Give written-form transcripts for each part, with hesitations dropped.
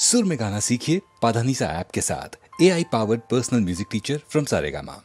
सुर में गाना सीखिए पाधानीसा ऐप के साथ। AI powered personal music teacher from Saregama.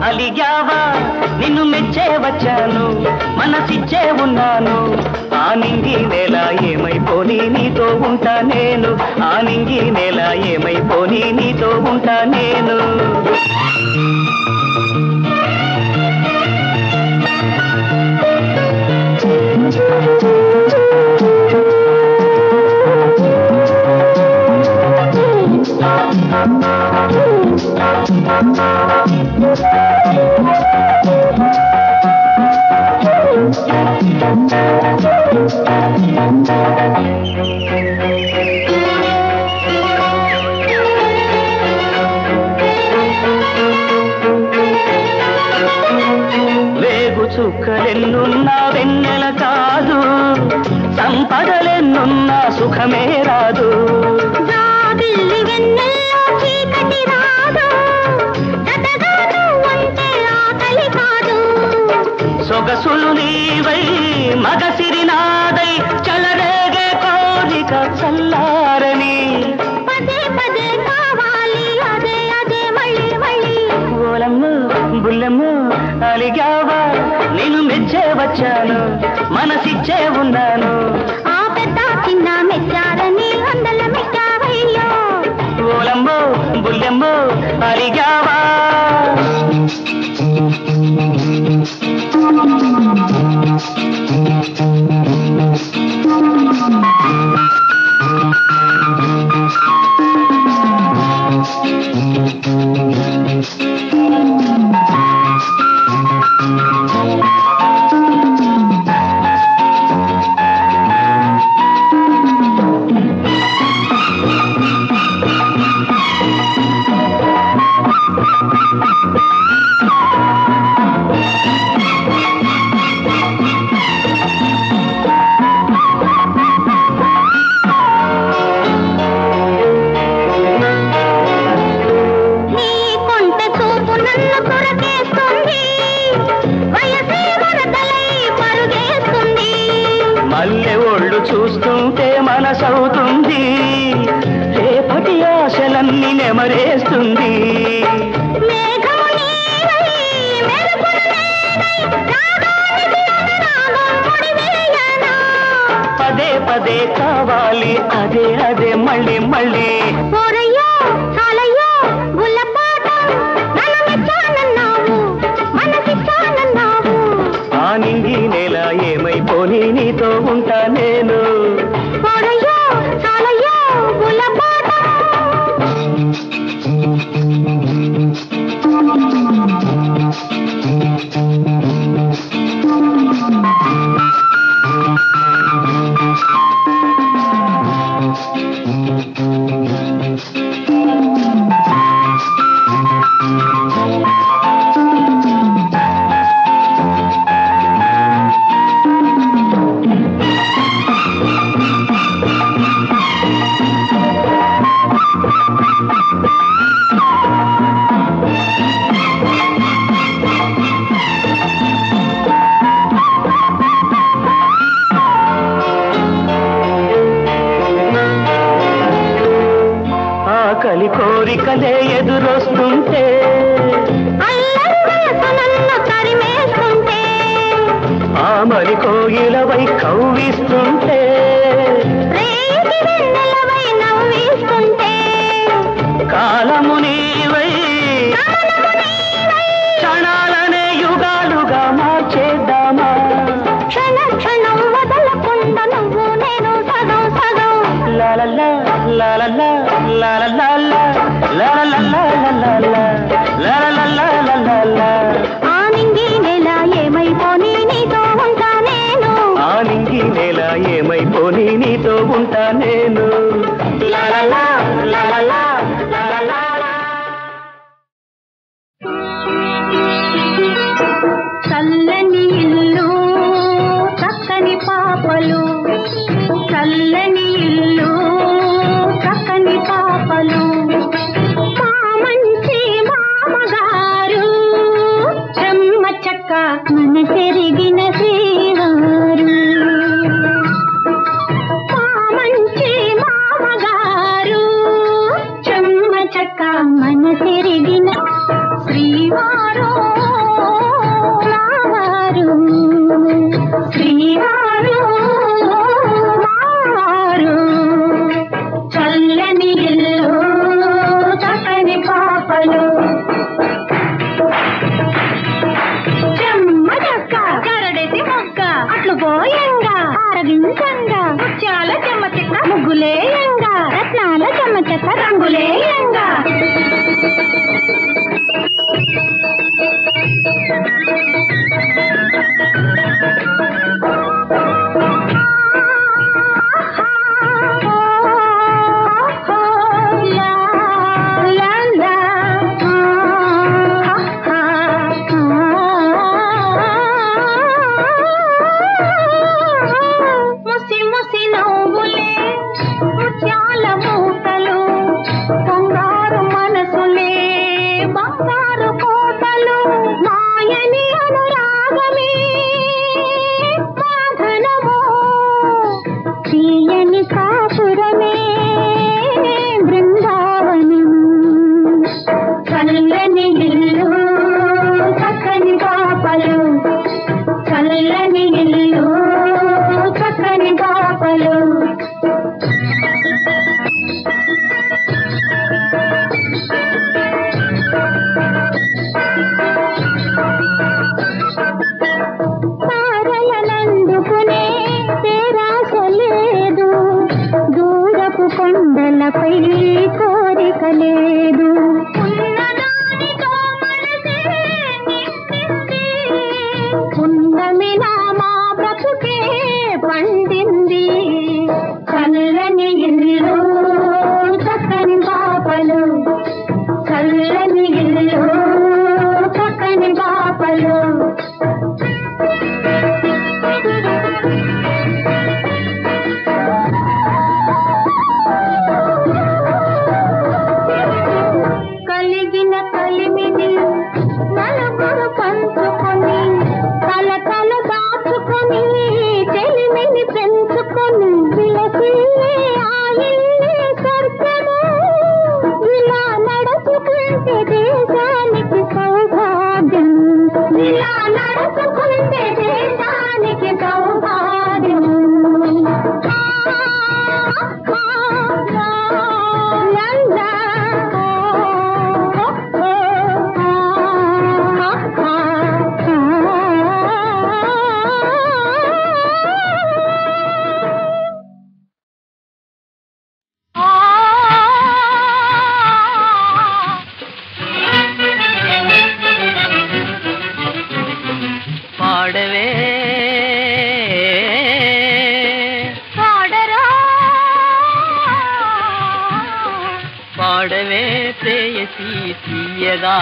అలిగావా నిన్ను మెచ్చే వచ్చాను మనసిచ్చే ఉన్నాను ఆ నింగి నేల ఏమైపోని నీతో ఉంటా నేను ఆ నింగి నేల ఏమైపోని నీతో ఉంటా నేను చుక్కలెన్నున్నా వెన్నెల కాదు సంపదలెన్నున్నా సుఖమే రాదు జాబిల్లి వెన్నెల్లో చీకటి రాదు జతగాను అంటే ఆకలి కాదు సొగసులు నీవై మగసిరి నాదై చలరేగే కోరిక చల్లారని పదే పదే కావాలి అదే అదే మళ్ళీ మళ్ళీ ఓలమ్మ బుల్లమ్మ అలిగావా నేను మెచ్చే వచ్చాను మనసిచ్చే ఉన్నాను ఆ పెద్ద చిన్న మెచ్చారని అందల మెచ్చావయ్యో ఓలమ్మో బుల్లెమ్మో అలిగావా మల్లె ఒళ్ళు చూస్తుంటే మనసవుతుంది రేపటి ఆశలన్నీ నెమరేస్తుంది పదే పదే కావాలి అదే అదే మళ్ళీ మళ్ళీ ఆ నింగి నేల ఏమైపోని నీతో ఉంటా నేను కవ్విస్తుంటే రేగి వెన్నెలవై నవ్విస్తుంటే కాలము నీవై క్షణాలనే యుగాలుగా మార్చేద్దామా క్షణ క్షణం వదలకుండా నువ్వు నేను సగం సగం లాలలా లాలలా లాలలా లాలలా లాలలా ఆనింగి నెల ఏమైపోని నీతో ఉంటా నేను ఆనింగి నేల ఏమైపోని నీతో ఉంటా నేను లాలలా లాలలా లాలలా చల్లని ఇల్లు చక్కని పాపలు చల్లని ఇల్లు చక్కని పాపలు మా మంచి మామగారు చెమ్మ చక్క మన పెరిగిన శ్రీవారు మా మంచి మామగారు చెమ్మ చక్క మన పెరిగిన శ్రీవారు మావారు శ్రీవారు మావారు చల్లని ఇల్లు చక్కని పాపలు చెమ్మ చక్క కరడేసి మొక్క అట్లు పోయంగా ఆరగించంగా ముత్యాల చెమ్మ చెక్క ముగ్గులేయంగా రత్నాల చెమ్మ చెక్క రంగులేయంగా ముసి ముసి నవ్వులే ముత్యాల మూటలు బంగారు మనసులే బంగారు కోటలు మాయని అనురాగమే సాధనము తీయని కాపురమే బృందావనం చల్లని ఇల్లు చక్కని పాపలు చల్లని ఇల్లు చక్కని పాపలు తారలనందుకునే పేరాశ లేదు దూరపు కొండలపై కోరిక లేదు ఉన్నదానితో మనసే నిండింది ఉన్నమిన మా బ్రతుకే పండింది చల్లని ఇల్లు చక్కని పాపలు చల్లని ఇల్లు చక్కని పాపలు కలిగిన కలిమిని నలుగురు పంచుకొని తల తల దాచుకొని చెలిమిని పెంచుకొని విలసిల్లే ఆ ఇల్లే స్వర్గము ఇలా నడుచుకుంటే దేశానికి సౌభాగ్యం ఇలా నడుచుకుంటే దేశానికి సౌభాగ్యం పాడవే పాడరా పాడవే ప్రేయసి తీయగా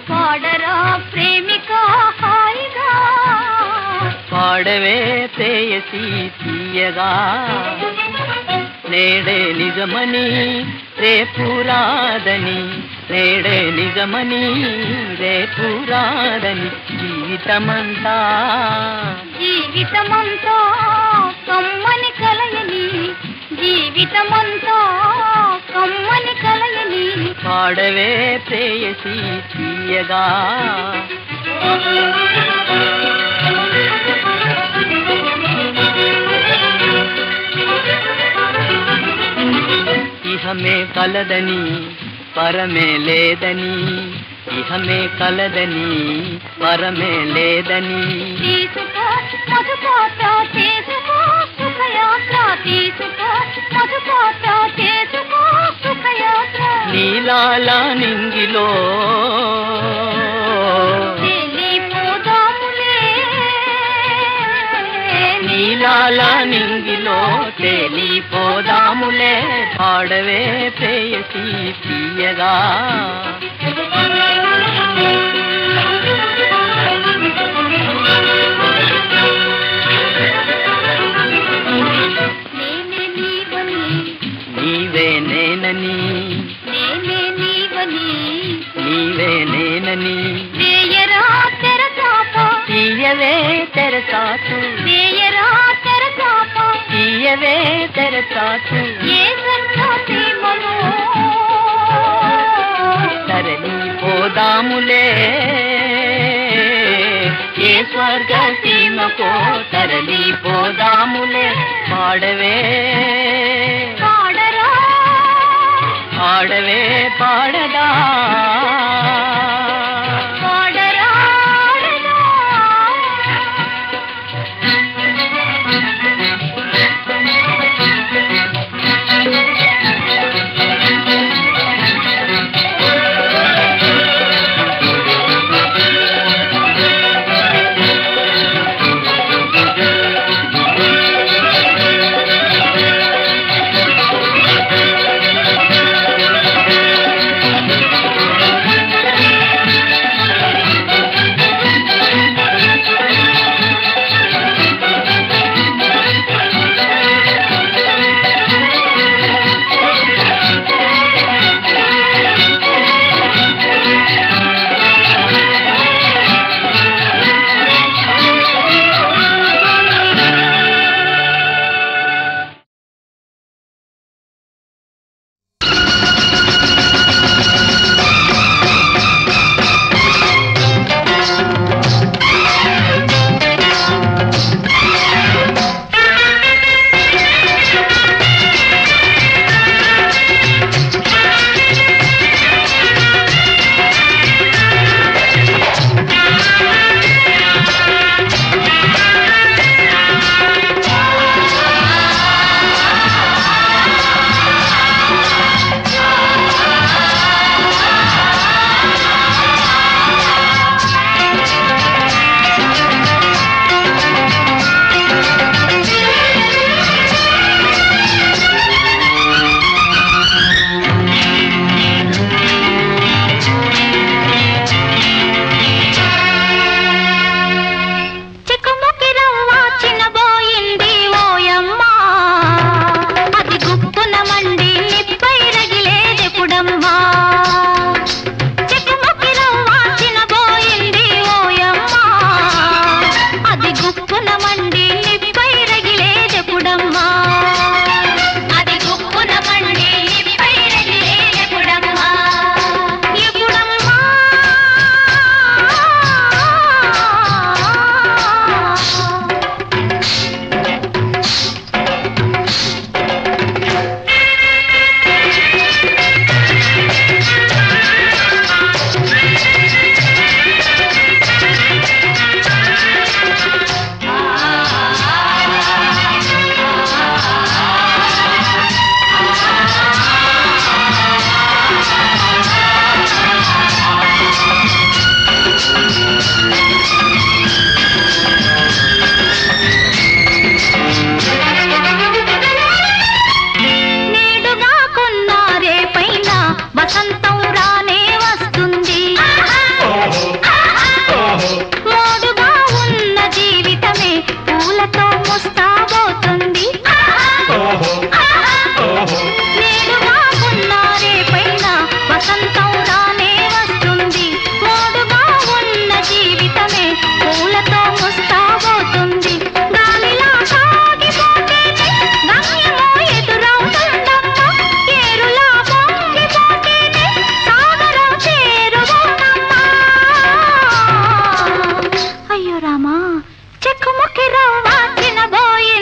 పాడరా ప్రేమిక హాయిగా పాడవే ప్రేయసి తీయగా నేడే నిజమని రేపు రాదని నేడే నిజమని రేపు రాదని జీవితమంతా జీవితమంతా కమ్మని కలయని జీవితమంతా కమ్మని కలయని పాడవే ప్రేయసి తీయగా ఇహమే కలదని పరమే లేదని, ఇహమే కలదని పరమే లేదని. తీసుకో మధుపాత చేసుకో సుఖయాత్ర, తీసుకో మధుపాత చేసుకో సుఖయాత్ర. నీలాల నింగిలో నీలాల నింగిలో తేలిపోదాములే, పాడవే ప్రేయసి తీయగా. నీవే నేనని, నీవే నేనని, వేయరా తెరచాప, తీయవే తెరచాటు, వేయరా తెరచాప, తీయవే తెరచాటు. ఏ సీమలో తరలిపోదాములే, ఏ స్వర్గ సీమకో తరలిపోదాములే, పాడవే పాడరా ఆడవే పాడదా. పాడరా చెక్కుముకి రవ్వ చిన్నబోయి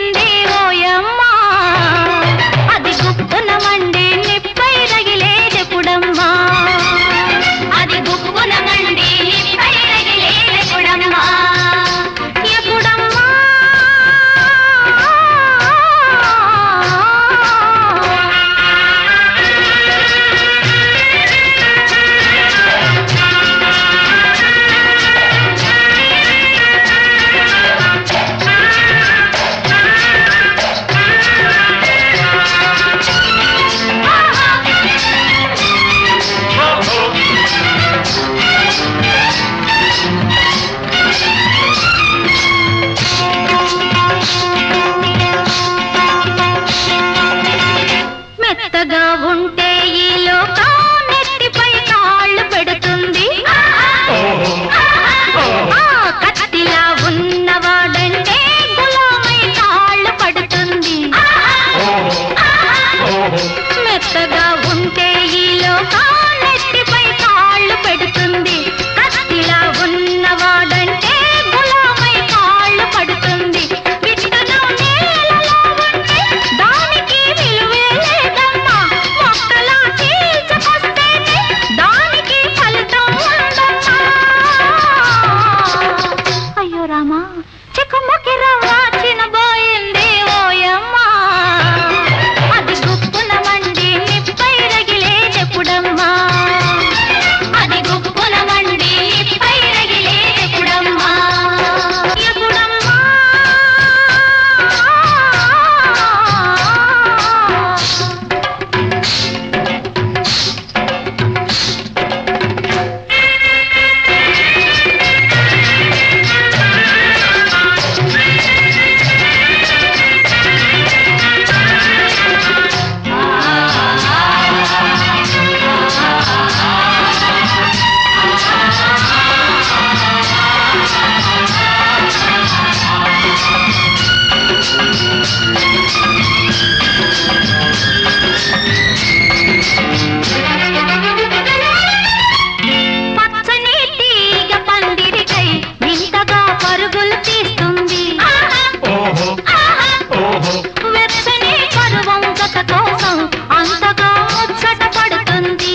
వెచ్చని పరువంకత కోసం అంతగా ముచ్చట పడుతుంది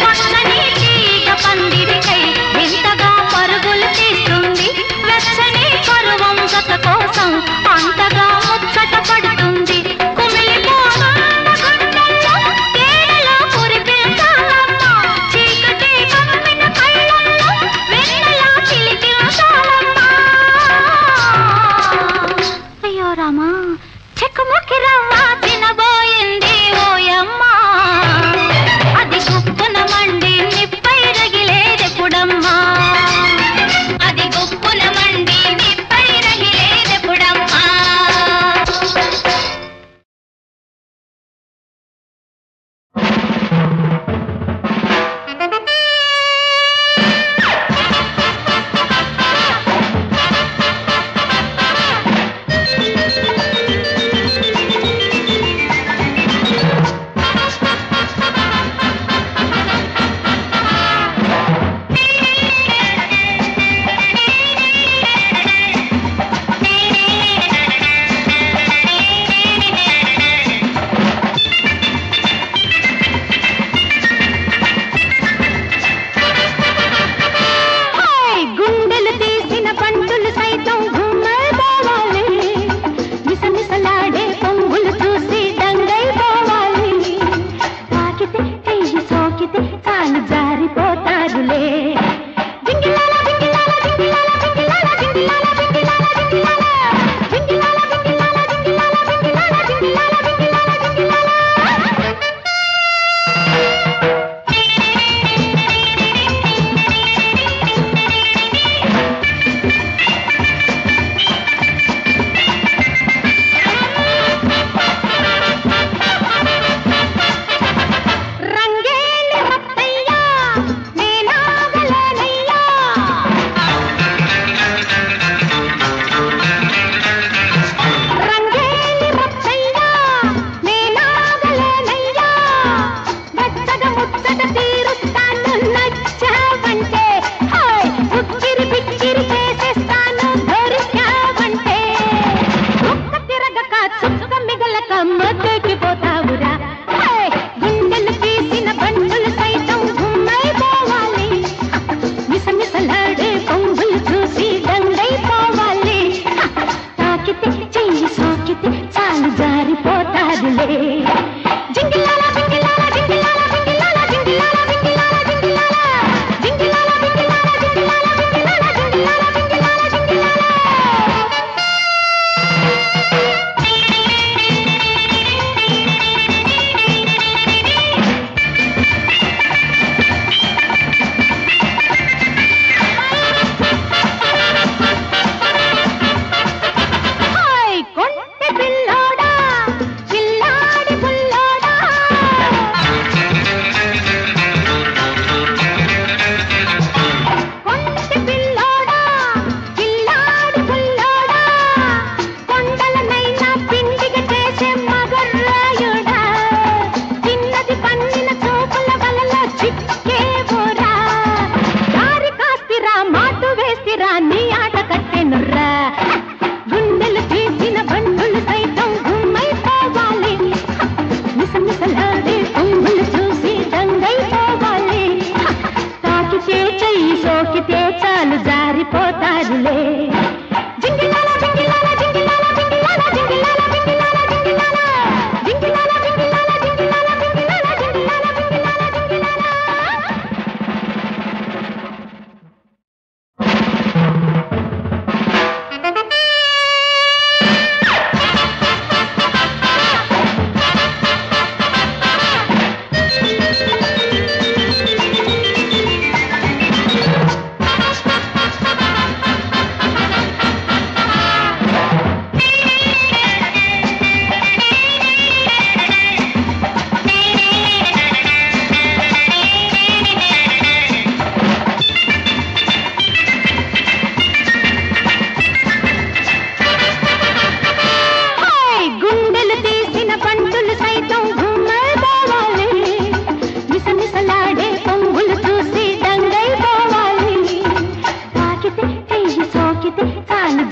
పచ్చని తీగ పందిరికై వింతగా పరుగులు తీస్తుంది వెచ్చని పరువంకత కోసం అంతగా ముచ్చట పడుతుంది కుమిలిపోతున్న గుండెల్లో తేనెలో కురిపించాలమ్మ చీకటి కమ్మిన కళ్ళల్లో వెన్నెలా చిలికించాలమ్మ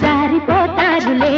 జారిపోతారులే